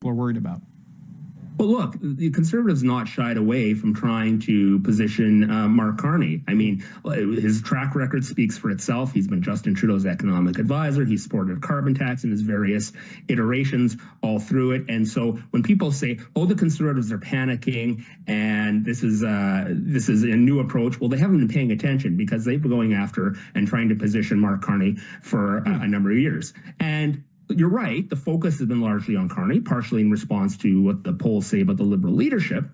people are worried about. Well, look, the Conservatives not shied away from trying to position Mark Carney. I mean, his track record speaks for itself. He's been Justin Trudeau's economic advisor. He's supported a carbon tax in his various iterations all through it. And so when people say, oh, the Conservatives are panicking and this is a new approach, well, they haven't been paying attention because they've been going after and trying to position Mark Carney for a number of years. And you're right, the focus has been largely on Carney, partially in response to what the polls say about the Liberal leadership.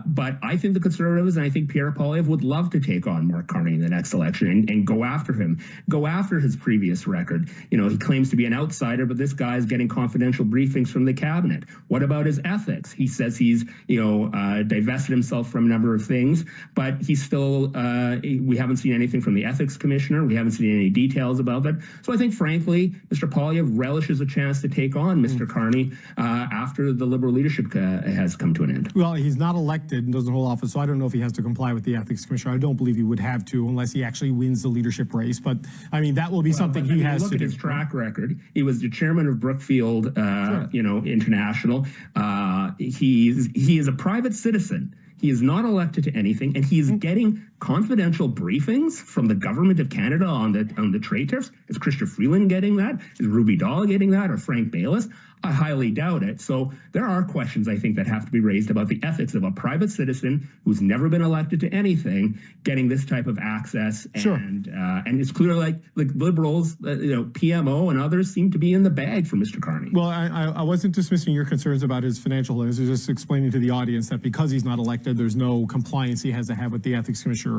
But I think the Conservatives and I think Pierre Poilievre would love to take on Mark Carney in the next election and go after him, go after his previous record. You know, he claims to be an outsider, but this guy is getting confidential briefings from the cabinet. What about his ethics? He says he's, divested himself from a number of things, but he's still, we haven't seen anything from the ethics commissioner. We haven't seen any details about that. So I think, frankly, Mr. Poilievre relishes a chance to take on Mr. Carney after the Liberal leadership has come to an end. Well, he's not elected and doesn't hold office, so I don't know if he has to comply with the ethics commissioner. I don't believe he would have to unless he actually wins the leadership race. But I mean, that will be something he has to do. Look at his track record. He was the chairman of Brookfield, International. He is a private citizen. He is not elected to anything, and he is getting confidential briefings from the government of Canada on the trade tariffs. Is Chrystia Freeland getting that? Is Ruby Dahl getting that? Or Frank Baylis? I highly doubt it. So there are questions, I think, that have to be raised about the ethics of a private citizen who's never been elected to anything getting this type of access. And it's clear like Liberals, PMO and others seem to be in the bag for Mr. Carney. Well, I wasn't dismissing your concerns about his financial holdings. I was just explaining to the audience that because he's not elected, there's no compliance he has to have with the ethics commissioner.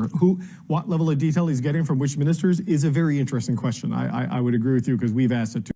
What level of detail he's getting from which ministers is a very interesting question. I would agree with you because we've asked it too.